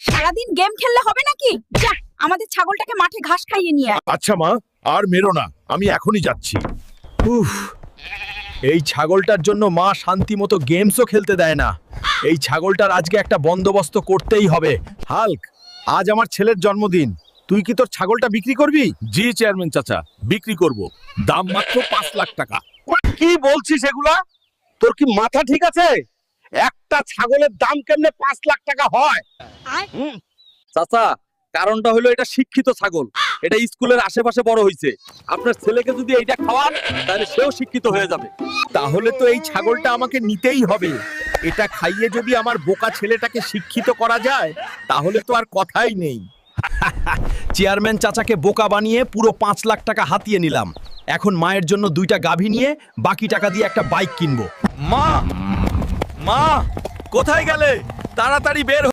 সারাদিন গেম খেললে হবে নাকি? যা আমাদের ছাগলটাকে মাঠে ঘাস খাইয়ে নিয়ে আয়। আচ্ছা মা, আর মেরো না, আমি এখনই যাচ্ছি। উফ, এই ছাগলটার জন্য মা শান্তি মতো গেমসও খেলতে দেয় না। এই ছাগলটার আজকে একটা বন্দোবস্ত করতেই হবে। হাল্ক, আজ আমার ছেলের জন্মদিন, তুই কি তোর ছাগলটা বিক্রি করবি? জি চেয়ারম্যান চাচা, বিক্রি করব। দাম মাত্র 5 লাখ টাকা। কি বলছিস এগুলা? তোর কি মাথা ঠিক আছে? একটা ছাগলের দাম কেমনে 5 লাখ টাকা হয়? চাচা, কারণটা হলো এটা শিক্ষিত ছাগল, এটা স্কুলের আশেপাশে বড় হইছে। আপনার ছেলেকে যদি এইটা খাওয়ান তাহলে সেও শিক্ষিত হয়ে যাবে। তাহলে তো এই ছাগলটা আমাকে নিতেই হবে। এটা খাইয়ে যদি আমার বোকা ছেলেটাকে শিক্ষিত করা যায় তাহলে তো আর কথাই নেই। চেয়ারম্যান চাচাকে বোকা বানিয়ে পুরো 5 লাখ টাকা হাতিয়ে নিলাম। এখন মায়ের জন্য 2টা গাভী নিয়ে বাকি টাকা দিয়ে একটা বাইক কিনবো। মা, মা, কোথায় গেলে? তাড়াতাড়ি বের